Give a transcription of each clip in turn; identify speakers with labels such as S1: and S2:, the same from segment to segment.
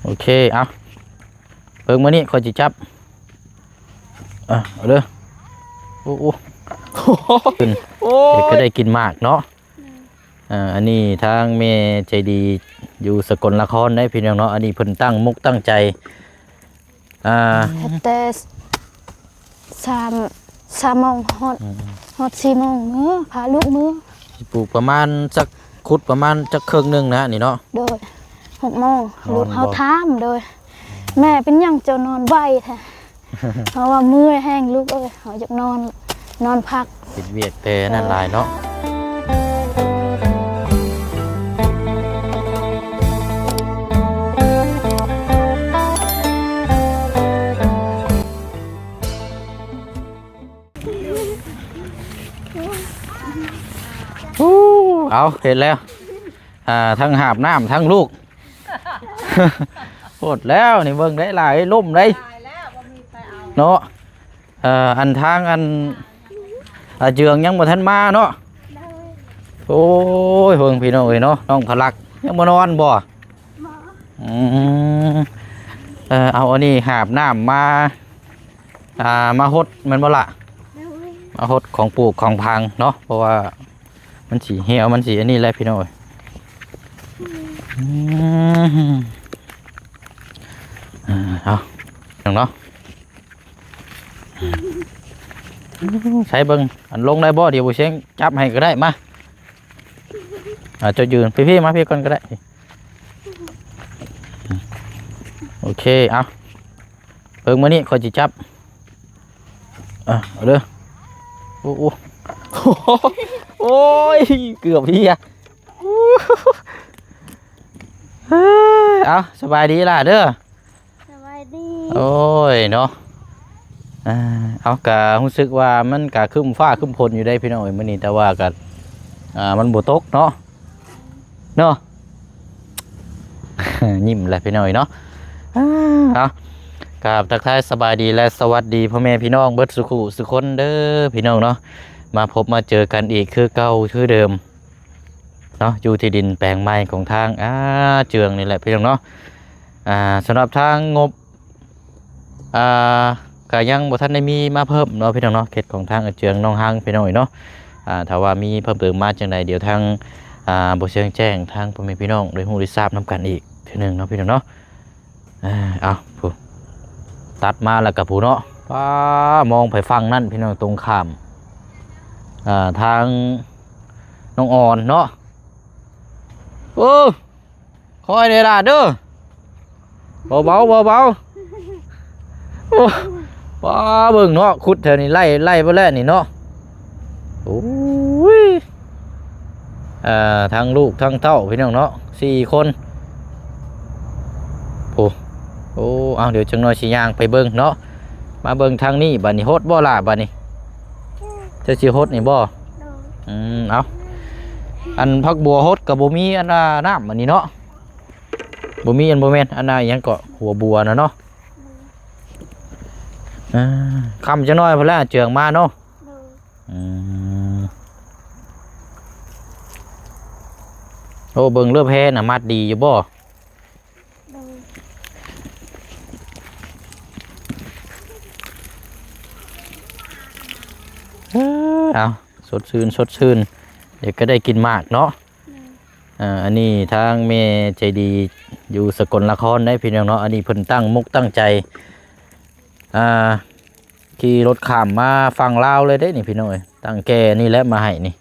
S1: โอเคเอาเพิ่งมานี่คอยจิจับเอาเด้อโอ้โหขึ้นเด็กก็ได้กินมากเนาะอันนี้ทางเมย์ใจดีอยู่สกลนครได้พี่น้องเนาะอันนี้เพิ่นตั้งมุกตั้งใจ
S2: แต่3 โมงฮอด4 โมงมื้อพาลูกมื้อ
S1: ปลูกประมาณสักขุดประมาณจักครึ่งนึงนะนี่เนาะ
S2: โดย6 โมงลูกเขาถามโดยแม่เป็นหยังเจ้านอนไวแท้เพราะว่าเมื่อยแห้งลูกเอ้ยเขาอยากนอนพัก
S1: ติดเวียดแต่นั่นหลายเนาะเอาเห็นแล้วทั้งหาบน้ำทั้งลูกโคตรแล้วนี่เบิ่งได้หลายล่มได้เนาะอันทางอันเจืองยังบ่ทันมาเนาะโอ้ยเบิ่งพี่น้องเอ้ยเนาะน้องพลักยังบ่นอนบ่เอาอันนี้หาบน้ำมาหดมันบ่ละมาหดของปลูกของพังเนาะเพราะว่ามันสีเหี่ยวมันสีอันนี้แหละพี่น้อยเอาเนาะใช้เบิ้งอันลงได้บ่เดี๋ยวบุเชงจับให้ก็ได้มาจะยืนพี่มาพี่ก่อนก็ได้โอเคเอาเบิ้งมานี่คอยจิจับเอาเด้อโอ้โอ้ยเกือบพี่อะเอาสบายดีล่ะเด้อ
S2: สบายดี
S1: โอ้ยเนาะเอากะรู้สึกว่ามันกะขึ้นฟ้าขึ้นพลอยู่ได้พี่น้อยมื้อนี้แต่ว่ากะมันบ่ตกเนาะยิ้มแหละพี่น้อยเนาะเอากับทักทายสบายดีและสวัสดีพ่อแม่พี่น้องเบิดสุขุสุคนเด้อพี่น้องเนาะมาพบมาเจอกันอีกคือเก่าคือเดิมเนาะอยู่ที่ดินแปลงไม้ของทางเจืองนี่แหละพี่น้องเนาะสำหรับทางงบก็ยังบ่ทันได้มีมาเพิ่มเนาะพี่น้องเนาะเขตของทางเจืองน้องฮังพี่น้องเนาะถ้าว่ามีเพิ่มเติมมาจังใดเดี๋ยวทางบ่เชิงแจ้งทางพ่อแม่พี่น้องโดยฮู้ได้ทราบนํกันอีกทีนึงเนาะพี่น้องเนาะเอาผู้ตัดมาแล้วกับผู้เนาะมองไปฟังนั่นพี่น้องตรงข้ามทางน้องอ่อนเนาะคอยเดี๋ยวเด้อเบาโอ้ว้าเบิ่งเนาะขุดแถวนี้ไล่ไปแล้วนี่เนาะโอ้ยทั้งลูกทั้งเต้าพี่น้องเนาะ4 คนโอ้เอาเดี๋ยวจังน้อยสิย่างไปเบิ่งเนาะมาเบิ่งทางนี้บัดนี้โฮดบ่ล่ะบัดนี้จะสิโฮดนี่บ่เอาอันพักบัวโฮดกับบ่มีอันน้ำอันนี้เนาะบ่มีอันบ่แม่นอันน่ะยังก็หัวบัวนะเนาะคำจะน้อยพอแล้วเจืองมาเนาะโอ้เบิ่งเรือแพน่ะมัดดีอยู่บ่เอาสดชื่นเดี๋ยวก็ได้กินมากเนาะอันนี้ทางเมย์ใจดีอยู่สกลนครได้พี่น้องเนาะอันนี้เพิ่นตั้งมุกตั้งใจขี่รถข้ามมาฝั่งลาวเลยได้นี่พี่น้อยตั้งแกนี่แหละมาให้นี่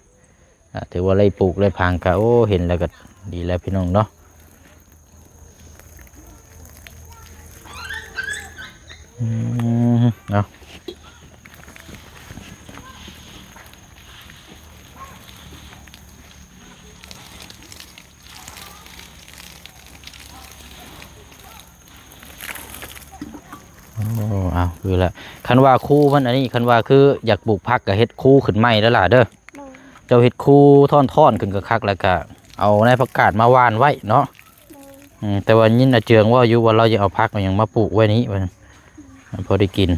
S1: ถือว่าไรปลูกไรพังกะโอ้เห็นแล้วก็ดีแล้วพี่น้องเนาะเนาะเอาคือละคันว่าคู่มันอันนี้คันว่าคืออยากปลูกผักกับเฮ็ดคู่ขึ้นใหม่แล้วล่ะเด้อเจ้าเฮ็ดคู่ท่อนขึ้นกับคักแล้วก็เอาในผักกาดมาวานไว้เนาะแต่ว่ายินเจืองว่าอยู่ว่าเราจะเอาผักอย่างมาปลูกไว้นี้พอได้กิน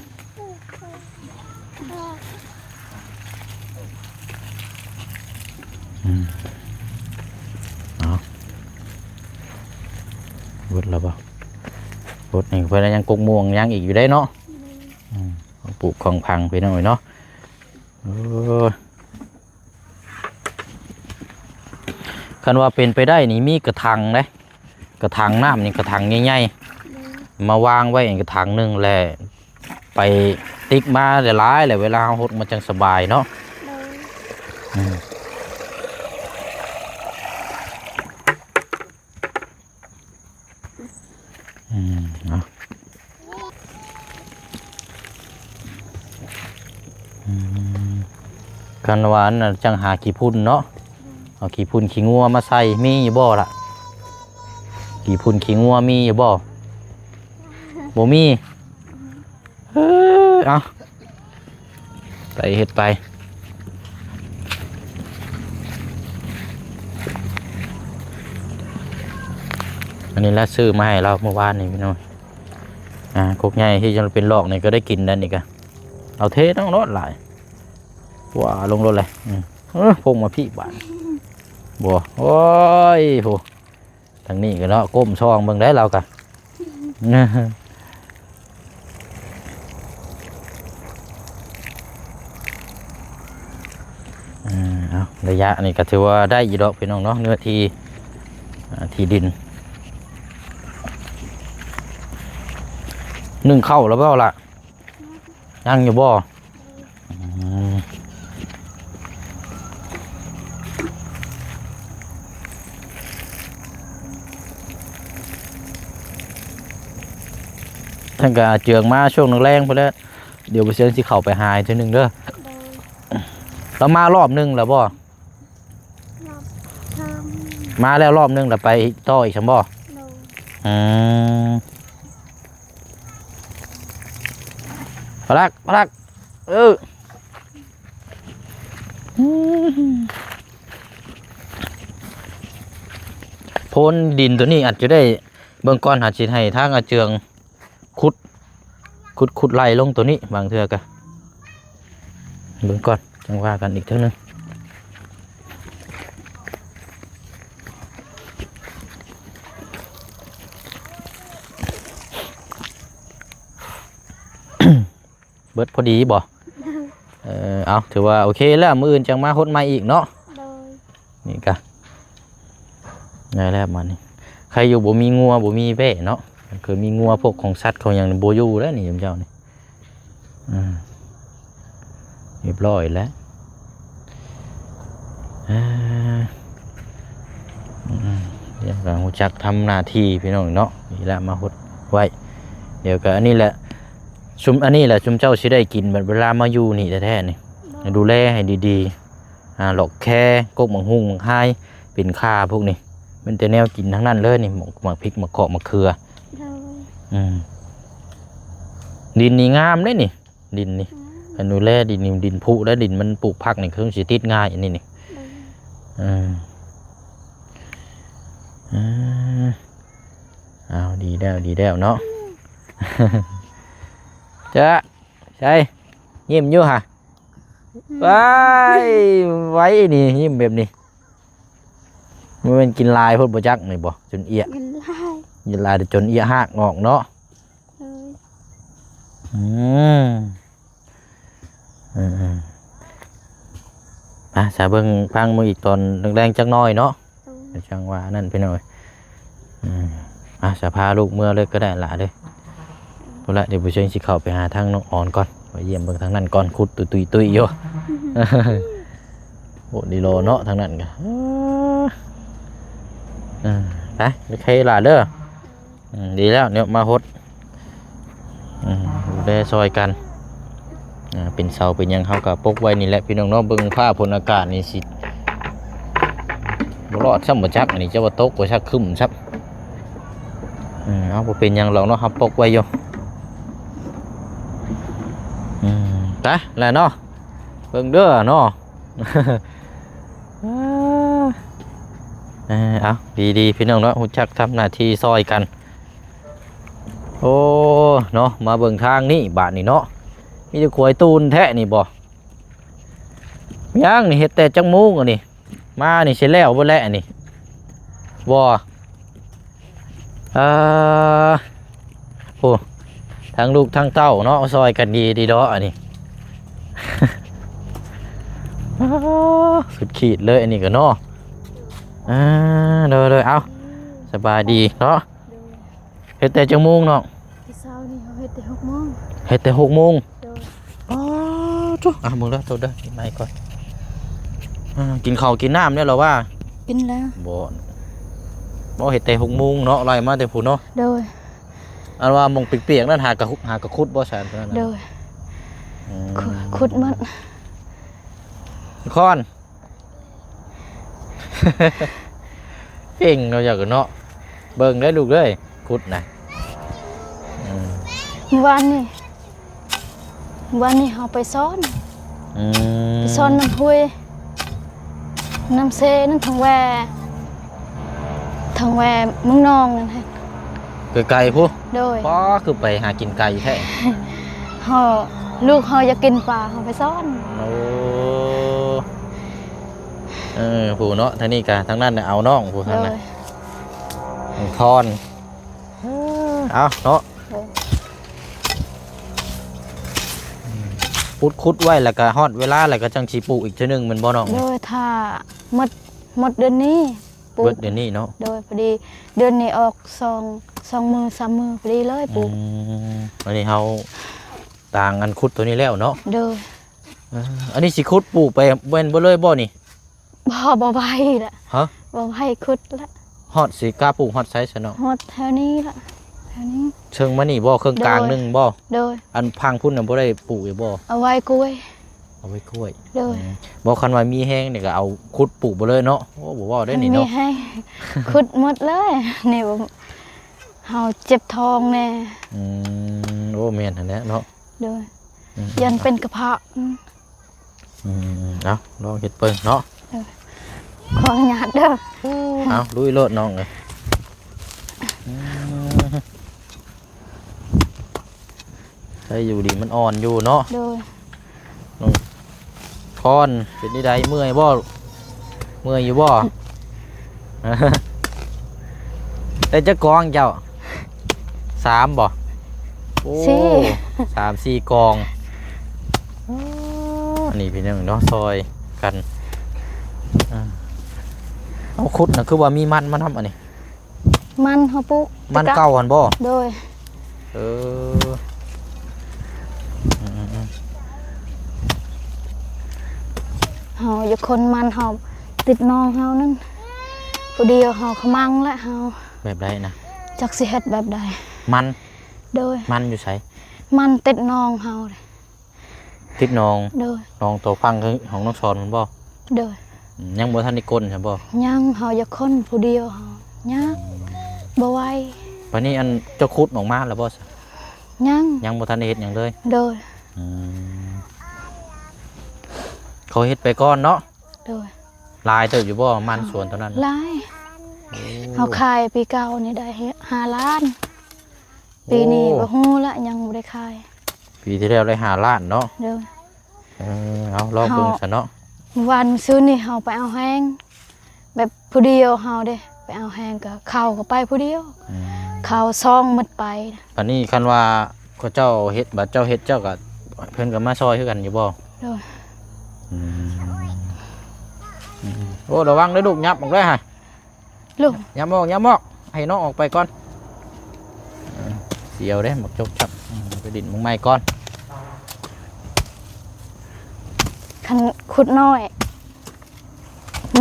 S1: บดแล้วบ่บดนี่เพิ่นยังกกม่วงยังอีกอยู่ได้เนาะปลูกของพังไปหน่อยเนาะคันว่าเป็นไปได้นี่มีกระถางเด้กระถางน้ำนี่กระถางใหญ่ๆมาวางไว้อีกกระถางหนึงแหละไปติ๊กมาหลายๆแหละเวลาเฮาหดมันจังสบายเนาะเนาะกันหวานน่ะจังหาขี้พุ่นเนาะเอาขี้พุ่นขี้งัวมาใส่มีอยู่บ่ล่ะขี้พุ่นขี้งัวมีอยู่บ่บ่มีเอาไปเฮ็ดไปอันนี้แล้วซื้อมาให้เราเมื่อวานนี่พี่น้องกกใหญ่ที่จะเป็นลอกนี่ก็ได้กินนั่นอีกอะเอาเทต้องรถหลายว้าลงรถเลยพงมาพี่บ้านบัวโอ้ยโหทางนี้ก็เนาะก้มช่องเบิ่งได้เรากะเอาระยะนี่ก็ถือว่าได้ยีดอกพี่น้องเนาะเนื้อที่ดินนึ่งเข้าแล้วเปล่าล่ะยังอยู่บ่ท่านก็เจืองมาช่วงแรงๆพอแล้วเดี๋ยวไปเชิญสิเข้าไปหายทีนึงเด้อแล้วมารอบนึงแล้วบ่มาแล้วรอบนึงแล้วไปต่ออีกชั้นบ่พลักโพนดินตัวนี้อาจจะได้เบื้องก้อนหาจิตให้ทางอาเจืองขุดไล่ลงตัวนี้บางเทื่อกะเบื้องก้อนจังว่ากันอีกเท่านึงเบิดพอดีบ่เอาถือว่าโอเคแล้วมืออื่นจังมาหดมาอีกเนาะนี่กะได้แล้วมานี่ใครอยู่บ่มีงัวบ่มีแพะเนาะคือมีงัวพวกของสัตว์เขาอย่างบ่อยู่แล้วนี่เจ้านี่เรียบร้อยแล้วเดี๋ยวเราจักทำหน้าที่พี่น้องเนาะนี่แหละมาหดไว้เดี๋ยวก็อันนี้แหละอันนี้แหละชุมเจ้าสิได้กินแบบเวลามาอยู่นี่แท้ๆนี่ดูแลให้ดีๆหลอกแค่กกหมังหุ่งหมังไห้เป็นข้าพวกนี้มันแต่แนวกินทั้งนั้นเลยนี่หมักพริกหมักเกาะหมักเขือดินนี่งามเลยนี่ดินนี่อันดูแลดินนี่ดินผุและดินมันปลูกผักนี่คือสิติดง่ายอันนี้นี่เอาดีแล้วเนาะจ้าใช่ยิ้มอยู่ฮะไว้นี่ยิ้มแบบนี้มันกินลายพดบจักนี่บ่จนเอียกินลายจนเอียหักงอกเนาะสาเบิ้งพังมืออีกตอนแรงๆจักน้อยเนาะจังว่านั่นไปหน่อยสาพาลูกเมื่อเลยก็ได้ละเด้พอละเดี๋ยวผู้ช่วยสิเข้าไปหาทางน้องอ่อนก่อนไปเยี่ยมเบิ่งทางนั้นก่อนขุดตุยอยู่โอ้ดีโลเนาะทางนั้นกันไปโอเคล่ะเด้อดีแล้วเนี่ยมาหดได้ซอยกันเป็นเสาเป็นยังเขากับปกไว้นี่แหละพี่น้องเนาะเบิ่งผ้าพลอากาศนี่สิบ่รอดซ้ำบ่จักอันนี้จะว่าตกบ่ชักคึ้มซับเอาบ่เป็นยังหรอกเนาะครับปกไว้อยู่ไปแล้วเนาะเบิ่งเด้อเนาะเอาดีพี่น้องเนาะฮู้จักทำหน้าที่ซอยกันโอ้เนาะมาเบิ่งทางนี่บาดนี่เนาะมีแต่ขวยตูนแท้นี่บ่ย่างนี่เฮ็ดแต่จังมุ้งอันนี้มานี่สิแล้วบ่แล้วนี่บ่ เอ่อโอ้ทั้งลูกทั้งเต้าเนาะซอยกันดีดีเนาะอันนี้ สุดขีดเลยอันนี้ก็เนาะเลยเอาสบายดีเนาะเฮ็ดแต่จังโมงเนาะ
S2: ที่เช้านี่เขาเฮ็ดแต่6 โมง
S1: เฮ็ดแต่6 โมง
S2: โดย
S1: อ๋อทุกมึงแล้วตัวเด้อกินไม้ก่อนกินข้าวกินน้ำเนี่ยเหรอว่า
S2: กินแล้ว
S1: บ่เฮ็ดแต่6 โมงเนาะไล่มาแต่ผู้เนาะ
S2: โดย
S1: อันว่ามงเปียกๆนั่นหากระคุดบ่แสนเท่านั้น
S2: โด
S1: น่ะ
S2: ยขุดมัน
S1: คอน เก่งเนาะอยากเนาะเบิ่งได้ลูกเด้ยคุดน่ะ
S2: วันนี้เขาไปซ้อนไปซ้อนน้ำห้วยน้ำเซนั่นทางแวเมึงนองนั่นแหละ
S1: ไก่ผู้
S2: โดย
S1: ป้อคือไปหากินไก่แท้
S2: เขาลูกเขาอยากกินปลาเขาไปซ้อน
S1: โอ้ผู้เนาะทางนี้กะทางนั้นน่ะเอาน้องผู้ทาง
S2: โด
S1: นั้น
S2: ย
S1: ทอนเอาเนาะคุดไว้แล้วก็ฮอดเวลาแล้วก็จังสิปลูกอีกเทื่อนึงมันบ่น้อง
S2: โดยถ้าหมดเดือนนี้ปลู
S1: เบิ
S2: ก
S1: ดเดี๋ยวนี้เนาะ
S2: โดยพอดีเดือนนี้ออก2 มือ3 มือพอดีเลยปลูก
S1: อันนี้เฮาต่างกันคุดตัวนี้แล้วเนาะ
S2: โดย
S1: อันนี้สิคุดปลูกไปเว้นบ่เลยบ่นี่
S2: บ่ใบละ
S1: ฮะ
S2: บ่ใบขุดละ
S1: ฮอดสิกล้าปลูกฮอดไซส์ซะเนาะ
S2: หมดแถวนี้ละแถวนี้
S1: เชิงมานี่บ่เครื่องกลางนึงบ่
S2: โดย
S1: อันพังพุ่นน่ะบ่ได้ปลูกอีกบ่
S2: เอาไว้กล้วย
S1: เอาไว้กล้วย
S2: โดย
S1: บ่คันว่ามีแห้งนี่ก็เอาคุดปลูกบ่เลยเนาะโอ้บ่ว่าได้นี่
S2: มี
S1: เนาะ
S2: ให้ ขุดหมดเลยนี่บ่เฮาเจ็บท้องแน่
S1: โอ้แม่นหั่นแหละเนาะ
S2: โดยยันเป็นกระเพาะ
S1: เอาลองเฮ็ดเบิ่งเนาะ
S2: ขออนุญาตเด้อ
S1: เอาลุยโลดน้องเอ้ยใช้อยู่ดีมันอ่อนอยู่เนาะ
S2: โดย
S1: คอนเป็นได้ใดเมื่อยบ่เมื่อยอยู่บ่ ได้จักกองเจ้า3บ่โอ้ 3-4 กองอันนี้พี่น้องเนาะซอยกันเอาคุดน่ะคือว่ามีมันมาทำอันนี้
S2: มันเฮาปลูก
S1: มันเก่าหันบ่
S2: โดย
S1: เอออืม
S2: เฮาอยู่คนมันเฮาติดน้องเฮานั่นผู้เดียวเฮาขมังและเฮา
S1: แบบใดนะ
S2: จักสิเฮ็ดแบบใด
S1: มัน
S2: โดย
S1: มันอยู่ไส
S2: มันติดน้องเฮาเลย
S1: ติดน้อง
S2: โดย
S1: น้องตัวฟังของน้องสอนมันบ่
S2: โดย
S1: ยังบ่ทันได้ก้นใช่บ่
S2: ยังเฮาอยู่คนผู้เดียวเฮายังบ่ไหว
S1: วันนี้อันเจ้าคุดออกมาแล้วบ่
S2: ยัง
S1: ยังบ่ทันได้เฮ็ดหยังเลย
S2: โดย
S1: เขาเฮ็ดไปก่อนเนาะ
S2: โดย
S1: ลายเติบอยู่บ่มันสวนตอนนั้น
S2: หลายเฮาขายปีเก่านี่ได้5 ล้าน ปีนี้บ่ฮู้ละยังบ่ได้ขาย
S1: ปีที่แล้วได้5 ล้านเนาะ
S2: โดย
S1: เอาลองเบิ่งซะเนาะ
S2: วันซื้อนี่เฮาไปเอาแห้งแบบผู้เดียวเฮาเด้ไปเอาแห้งก็เข้าก็ไปผู้เดียวเข้าซองหมดไป
S1: อันนี้คันว่าเขาเจ้าเฮ็ดบัดเจ้าเฮ็ดเจ้าก็เพิ่นก็มาซอยคือกันอยู่บ่
S2: โดย
S1: โอ้ระวังเด้อลูกยับออกเด้อฮะ
S2: ลูก
S1: ยับออกให้น้องออกไปก่อนเสียวเด้หมกจกจับไปดินมึงใหม่ก่อน
S2: คันขุดน้อย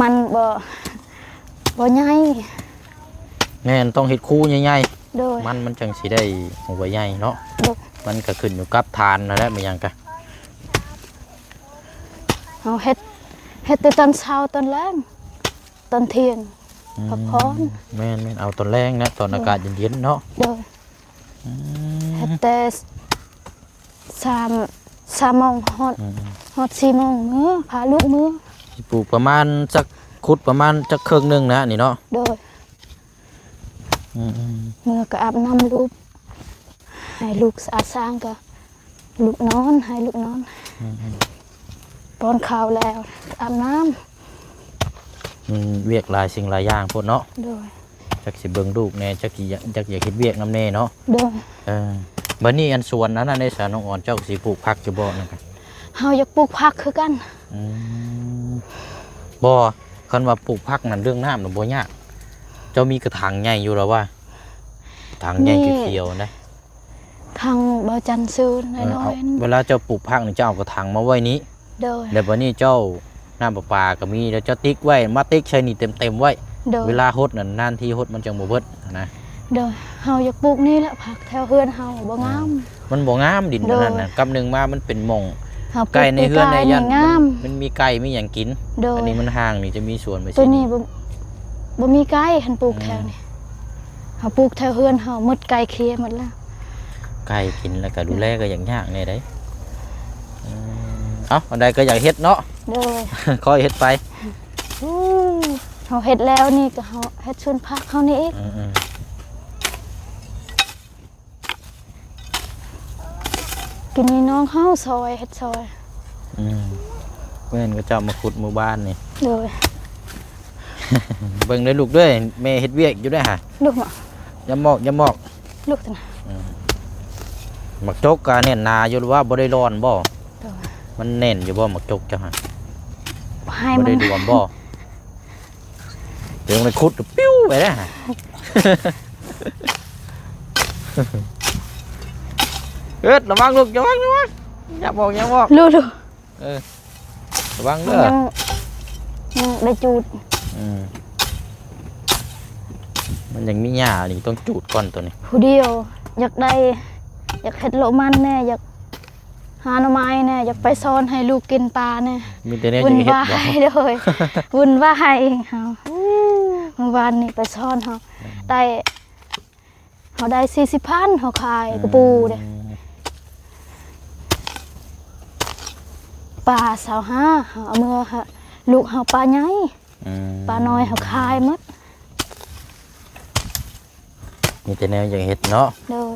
S2: มันบ่ใหญ่
S1: แม่นต้องเฮ็ดคู่ใหญ่
S2: โดย
S1: ๆมันจังสิได้หัวใหญ่เนาะ
S2: โดย
S1: มันก็ขึ้นอยู่กับทานนั่นแหละมันหยังกะ
S2: เฮาเฮ็ดแต่ตอนเช้าตอนแลงตอนเที่ยงพักผ่อน
S1: แม่นเอาตอนแรงนะตอนอากาศเย็นๆเนาะ
S2: โดยเฮ็ดแต่3 โมงฮอด4 โมงมื้อพาลูกมื้อ
S1: สิปลูกประมาณสักขุดประมาณจักครึ่งหนึงนะนี่เนาะ
S2: โดยมื้อก็อาบน้ำลูกให้ลูกสะอาดสะอ้างก็ลูกนอนให้ลูกนอนป้อนข้าวแล้วอาบน้ำ
S1: เวียกหลายสิ่งหลายอย่างพุ่นเนาะ
S2: โดย
S1: จักสิเบิ่งลูกแน่จักสิอยากเฮ็ดเวียกนำแน่เนาะ
S2: โดย
S1: บัดนี้อันสวนนั้นน่ะในสาน้องอ่อนเจ้าสิปลูกผักอยู่บ่นั่นกัน
S2: เฮาอยากปลูกผักคือกัน
S1: อืมบ่คันว่าปลูกผักนั่นเรื่องน้ำน่ะบ่ยากเจ้ามีกระถางใหญ่อยู่แล้วว่าถางใหญ่เขียวๆนะ
S2: ทางเบาจันทร์ซื้อ
S1: เออ
S2: น้อ
S1: เอา
S2: ยๆ
S1: เวลาเจ้าปลูกผักนี่เจ้าเอากระถางมาไว้นี้
S2: โดย
S1: แล้วบัดนี้เจ้าน้ำประปาก็มีแล้วเจ้าติ๊กไว้มาติ๊กใช้นี่เต็มๆไว้
S2: โดย
S1: เวลาฮดนั่นนานที่ฮดมันจังบ่เบิดนะ
S2: โดยเฮาอยากปลูกนี่แหละผักแถวเฮือนเฮาบ่งาม
S1: มันบ่งามดิน
S2: โดย
S1: นั่นน่ะกับหนึงมามันเป็นหม่อง
S2: เฮาปลู
S1: ไก่ในเฮือนในยัน
S2: งาม
S1: มันมีไก่มีหยังกิน
S2: โดย
S1: อันนี้มันห่างนี่จะมีสวนไป
S2: ตัว
S1: สิ
S2: นี้บ่มีไก่หันปลูกแถวนี้เฮาปลูกแถวเฮือนเฮาหมดไก่เคลียร์หมดแล้ว
S1: ไก่กินแล้วก็ดูแลก็อย่างยากแน่ได้เอ้าอันใดก็อยากเฮ็ดเนาะ
S2: โดย
S1: คอยเฮ็ดไป
S2: เฮาเฮ็ดแล้วนี่ก็เฮาเฮ็ดสวนผักเฮานี่อีก
S1: อืม
S2: กินนี่น้องเฮาซอยเฮ็ดซอย
S1: เพื่อนก็เจ้ามาขุดหมู่บ้านนี่
S2: โดย
S1: เบิ่งได้ลูกด้วยแม่เฮ็ดเวียกอยู่ด้วยฮะ
S2: ลูกมา
S1: อย่ามอก
S2: ลูกตะนะ
S1: หมักจกกะแน่นหนาอยู่หรือว่าบ่ได้ร้อนบ่
S2: โดย
S1: มันแน่นอยู่บ่หมักจกจ้ะฮะ
S2: ให้
S1: บ่
S2: มั
S1: ได้
S2: น
S1: รวมบ่เดี๋ยวมันขุดปิ้วไปนะฮะ เฮ็ดระวังลูกระวังอย่าบอก
S2: ลูก
S1: ระวัง
S2: ๆ
S1: เด้อ
S2: ยังได้จูด
S1: มันยังมีหญ้านี่ต้องจูดก่อนตัวนี้
S2: ผู้เดียวอยากได้อยากเฮ็ดโลมันแน่อยากหาหน่อไม้แน่อยากไปซ่อนให้ลูกกินปลาแน่
S1: มีแต่แนว
S2: วุ่
S1: อน ยากเฮ็ด
S2: วา
S1: บ่
S2: ยเลยวุ่นวายเฮาเมื่อวานนี่ไปซ่อนเฮาได้เฮาได้40,000เฮาขายกระปูเด้ปลา25เฮาเอามือฮะลูกเฮาปลาใหญ่ปลาน้อยเฮาขายหมด
S1: มีแต่แนวอยากเฮ็ดเนาะ
S2: โดย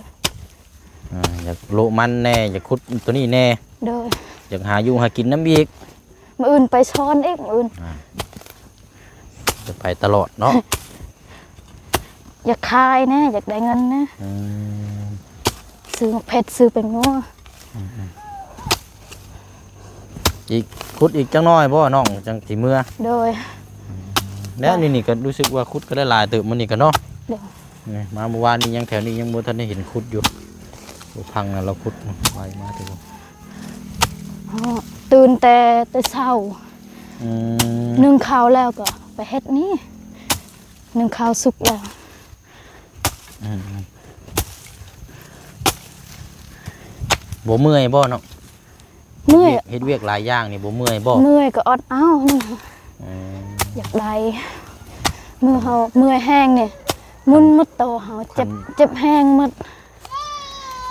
S1: อยากโละมันแน่อยากขุดตัวนี้แน่
S2: โดย
S1: อยากหาอยู่หากินน้ำอีก
S2: มื้ออื่นไปซ่อนอีกมื้ออื่น
S1: จะไปตลอดเนาะ
S2: อยากขายแน่อยากได้เงินนะซื้อเพชรซื้อเป็นงัว
S1: อีกขุดอีกจังน้อยบ่น้องจังสิเมื่อ
S2: โดย
S1: แล้วนี่ก็รู้สึกว่าขุดก็ได้หลายเติบมันนี่ก็เนาะ
S2: เดี๋ยว
S1: นี่มาเมื่อวานนี้ยังแถวนี้ยังบ่ทันได้เห็นขุดอยู่บ่พังน่ะเราขุดไว้มาถึง
S2: อ๋อตื่นแต่เช้า
S1: อืม
S2: นึ่งข้าวแล้วก็ไปเฮ็ดนี่นึ่งข้าวสุกแล้ว
S1: บ่เมื่อยบ่เนาะ
S2: เมื่อย
S1: เฮ็ดเวียกหลายอย่างนี่บ่เมื่อยบ่
S2: เมื่อยก็อดเอานี่
S1: อืม
S2: อยากได้มือเฮาเมื่อยแห้งเนี่ยมุนมุดโตเฮาเจ็บแห้งหมด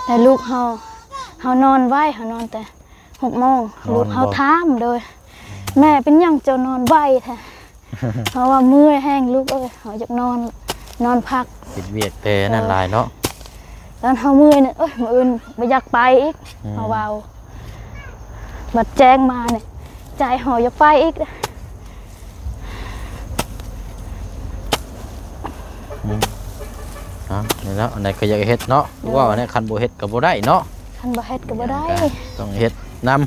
S2: แต่ลูกเฮานอนไว้เฮานอนแต่6 โมงลูกเฮาถามโดย แม่เป็นหยังเจ้านอนไว้แท้ เพราะว่าเมื่อยแห้งลูกเอ้ยเฮาอยากนอนพัก
S1: เฮ็ดเวียกแต่นั่นหลายเนาะ
S2: ตอนเฮาเมื่อยเนี่ยมื้ออื่นบ่อยากไปอีกเฮาเว้าบัดแจ้งมาเนี่ยใจเฮาอยากไปอีก
S1: นี่แล้วอันใดก็อยากเฮ็ดเนาะว่าอันนี้คันบ่เฮ็ดก็บ่ได้เนาะ
S2: คันบ่เฮ็ดก็บ่ได้
S1: ต้องเฮ็ดนำ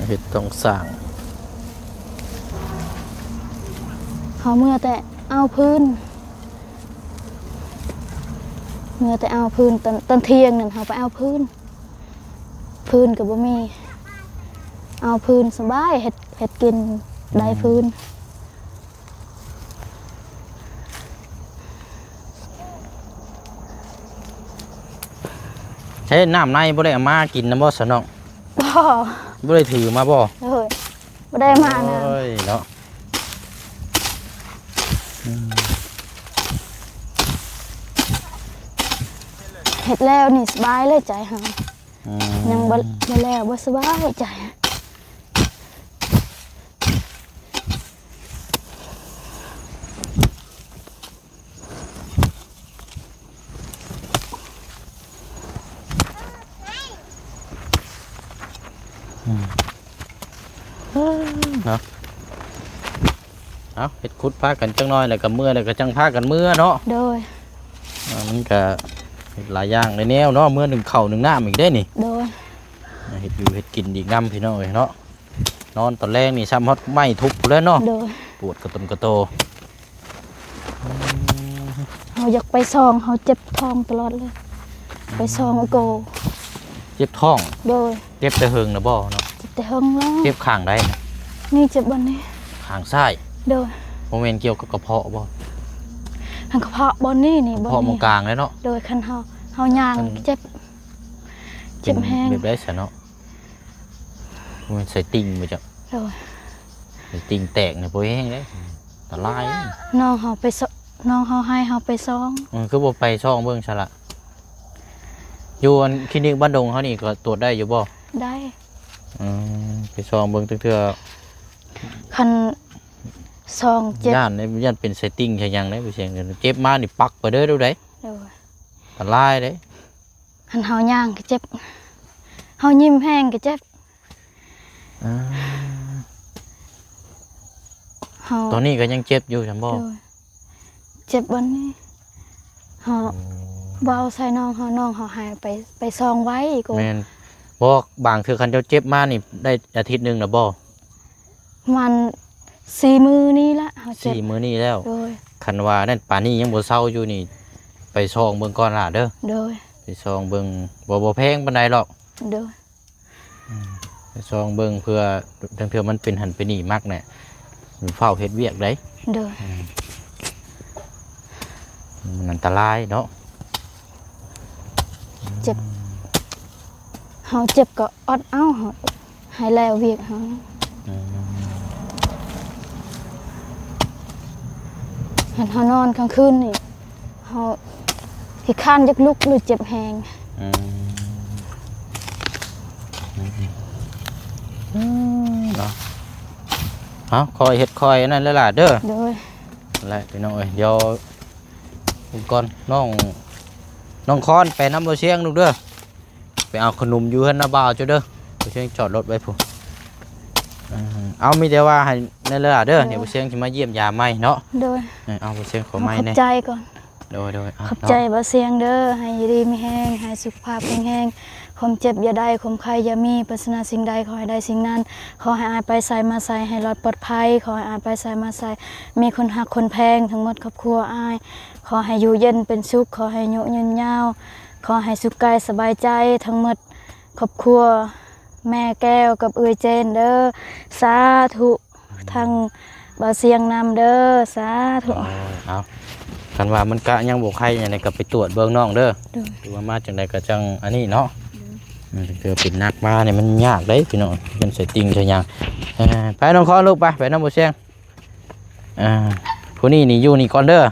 S1: เฮ็ดต้องสร้าง
S2: เฮาเมื่อแต่เอาพื้นเมื่อแต่เอาพื้นตอนเที่ยงนั่นเฮาไปเอาพื้นก็บ่มีเอาพื้นสบายเฮ็ดกินได้พื้น
S1: ใช้น้ำในบ่ได้เอามากินนำบ่ซะน้อง
S2: บ่
S1: บ่ได้ถือมาบ่
S2: เลยบ่ได้มานะ
S1: โอ้ยเนาะอืม
S2: เฮ็ดแล้วนี่สบายเลยใจเฮา
S1: อืม
S2: ยังบ่แล้วบ่สบายใจ
S1: เนาะ เอาเฮ็ดคุดพากันจังน้อยแล้วก็เมื่อแล้วก็จังพากันเมื่อเนาะ
S2: โดย
S1: มันก็เฮ็ดหลายอย่างในแนวเนาะเมื่อหนึ่งเข่าวหนึ่งน้ำอีกได้นี่
S2: โดย
S1: เฮ็ดอยู่เฮ็ดกินอีกน้ำพี่น้องเอ้ยเนาะนอนตอนแรกนี่ซ้ำฮอดไม้ทุบแล้วเนาะ
S2: โดย
S1: ปวดกระตุมกระโต
S2: เฮาอยากไปซองเฮาเจ็บท้องตลอดเลยไปซองโก
S1: เจ็บท้อง
S2: โดย
S1: เจ็บแต่เฮิงนะบ่เนาะ
S2: เจ็บแต่เฮิงแล้ว
S1: เจ็บข้างใดนะ
S2: นี่เจ็บบันนี้
S1: ข้างซ้าย
S2: โดย
S1: บ่แม่นเกี่ยวกับกระเพาะบ่
S2: ทางกระเพาะบอนนี่นี่
S1: ก
S2: บ
S1: ระ
S2: อน
S1: เพาะม
S2: นี่
S1: งกลางเลยเนาะ
S2: โดยคันเฮาย่างเจ็บ เจ็บแห้ง
S1: แบบได้ซะเนาะมันใส่ติ่งไปจ้ะ
S2: โดย
S1: ใส่ติ่งแตกเนี่ยบ่แห้งเด้อันตราย
S2: น้องเฮาไปน้องเฮาให้เฮาไปซอง
S1: คือบ่ไปช่องเบิ่งซะละอยู่อันคลินิกบ้านดงเขานี่ก็ตรวจได้อยู่บ่
S2: ได้
S1: ไปช่องเบิ่งเทื่อ
S2: คันซองเจ็บ
S1: ย่านในย่านเป็นเซตติ้งใช่ยังได้ไปเสียงกันเจ็บมานี่ปักไปเด้อดูได้
S2: โดย
S1: อันตรายเด้
S2: คันเฮาย่างก็เจ็บเฮายิ้มแห้งก็เจ็บเฮา
S1: ตอนนี้ก็ยังเจ็บอยู่จังบ่
S2: โดยเจ็บวันนี้เฮาเบาใส่น้องเฮาหายไปซองไว้ก็
S1: แม่นบ่บางเทื่อคันเจ้าเจ็บมานี่ได้อาทิตย์หนึงน่ะบ่
S2: มัน4 มื้อนี้ละเฮาเจ็บ
S1: 4 มื้อนี้แล้ว
S2: โดย
S1: คันว่านั่นป่านนี้ยังบ่เซาอยู่นี่ไปช่องเบิ่งก่อนล่ะเด้อ
S2: โดย
S1: ไปช่องเบิ่งบ่แพงปานใดหรอก
S2: โดย
S1: ไปช่องเบิ่งเพื่อทั้งเทื่อมันเป็นหันเป็นนี่มักแน่มันเฝ้าเฮ็ดเวียกได้
S2: โดย
S1: มันอันตรายเนาะ
S2: เจ็บเฮาเจ็บก็อดเอาเฮาให้แล้วเวียกเฮาหันเฮานอนกลางคืนนี่เฮาขี้คร้านจักลุกหรือเจ็บแฮง
S1: เนาะเอาคอยเฮ็ดคอยนั่นแล้วล่ะเด้อ
S2: โดย
S1: แหละพี่น้องเอ้ยเดี๋ยวก่อนน้องคอนไปน้ำบ่เชียงลูกเด้อไปเอาขนมอยู่เฮือนน้าบ่าวจ้ะเด้อบ่เชียงจอดรถไว้พุ่นเอามีแต่ว่าให้นั่นแล้วล่ะเด้อเดี๋ยวบ่เชียงสิมาเยี่ยมยามใหม่เนาะ
S2: โดย
S1: เอาบ่เชียงขอ
S2: ข
S1: ใหม่
S2: อบ
S1: แน่
S2: ใจก่อน
S1: โดยเอา
S2: ขอบใจบ่เสียงเด้อให้อยู่ดีมีแห้งให้สุขภาพแข็งแรงความเจ็บอย่าได้ความไข้อย่ามีปรารถนาสิ่งใดขอให้ได้สิ่งนั้น ขอให้อายไปใส่มาใส่ให้รอดปลอดภัยขอให้อายไปใส่มาใส่มีคนหักคนแพงทั้งหมดครอบครัวอายขอให้อยู่เย็นเป็นสุขขอให้อายุยืนยาวขอให้สุขกายสบายใจทั้งหมดครอบครัวแม่แก้วกับเอื้อยเจนเด้อสาธุทั้งบ่เสียงนำเด้อสาธุ
S1: เอาคันว่ามันกะยังบ่ไข้หยังไดก็ไปตรวจเบิ่งน้องเด้อ
S2: เด้อ
S1: ดูว่ามาจังใดก็จังอันนี้เนาะเจอเป็นนักมาเนี่ยมันยากเด้พี่น้องเป็นใส่ติ่งใส่หยังไปน้องคอลูกไปน้ำบ่เชียงผู้นี้นี่อยู่นี่ก่อนเด้อ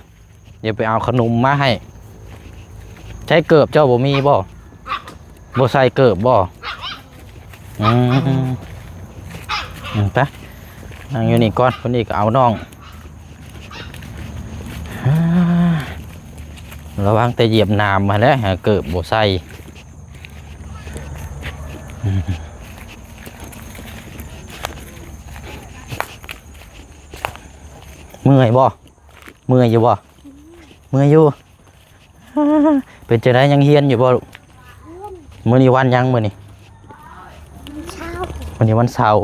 S1: เดี๋ยวไปเอาขนมมาให้ใช้เกิบเจ้าบ่มีบ่ใส่เกิบบ่ไปนั่งอยู่นี่ก่อนคนนี้ก็เอาน้องระวังแต่เหยียบน้ำมาแล้วหาเกิบบ่ใส่เมื่อยบ่เมื่อยอยู่บ่เมื่อยอยู่เป็นจะได้ยังเฮียนอยู่บ่ลูกมื้อนี้วันยังมื้อนี้วันนี้วันเสาร์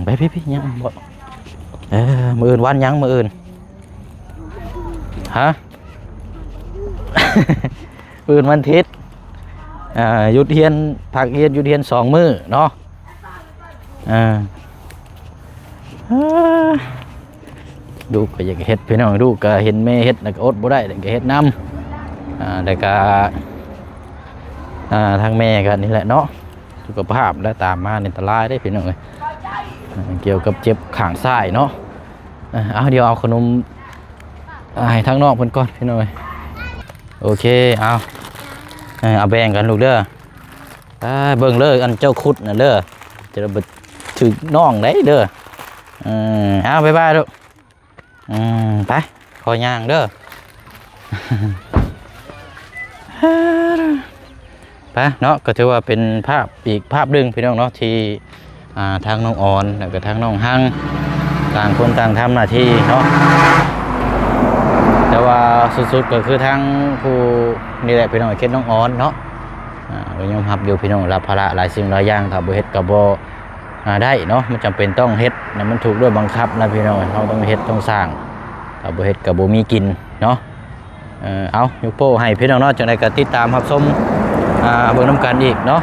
S1: ไปพี่ยังบ่มื้ออื่นวันยังมื้ออื่นฮะ มื้ออื่นวันอาทิตย์หยุดเฮียนพักเฮียนหยุดเฮียน2 มื้อเนาะดูก็อยากเฮ็ดพี่น้องดูก็เห็นแม่เฮ็ดแล้วก็อดบ่ได้แล้วก็เฮ็ดนำแล้วก็ทางแม่ก็นี่แหละเนาะสุขภาพและตามมาอันตรายได้พี่น้องเอ้ยเกี่ยวกับเจ็บข้างซ้ายเนาะเอาเดี๋ยวเอาขนมให้ทางนอกเพิ่นก่อนพี่น้องเอ้ยโอเคเอาแบ่งกันลูกเด้อเบิ่งเลยอันเจ้าคุดน่ะเด้อจะบ่ถึกน้องได้เด้อเอาบ๊ายบายลูกไปขอย่างเด้อ ไปเนาะก็ถือว่าเป็นภาพอีกภาพหนึ่งพี่น้องเนาะที่ทางน้องออนแล้วก็ทางน้องฮัง ต่างคนต่างทำหน้าที่เนาะแต่ว่าสุดๆก็คือทั้งผู้นี่แหละพี่น้องเฮ็ดน้องออนเนาะก็ยอมรับอยู่พี่น้องรับภาระหลายสิ่งหลายอย่างถ้าบ่เฮ็ดก็บ่ได้เนาะมันจำเป็นต้องเฮ็ดนะมันถูกด้วยบังคับนะพี่น้องเราต้องเฮ็ดต้องสร้างถ้าบ่เฮ็ดก็บ่มีกินเนาะเอายกโป้ให้พี่น้องเนาะจังได๋ก็ติดตามรับชมเบิ่งนำกันอีกเนาะ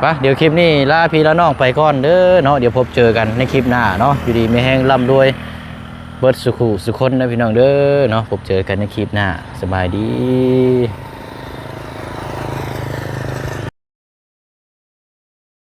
S1: ไปเดี๋ยวคลิปนี้ลาพี่ลาน้องไปก่อนเด้อเนาะเดี๋ยวพบเจอกันในคลิปหน้าเนาะอยู่ดีมีแฮงร่ำรวยเบิดสุขุสุคนนะพี่น้องเด้อเนาะพบเจอกันในคลิปหน้าสบายดี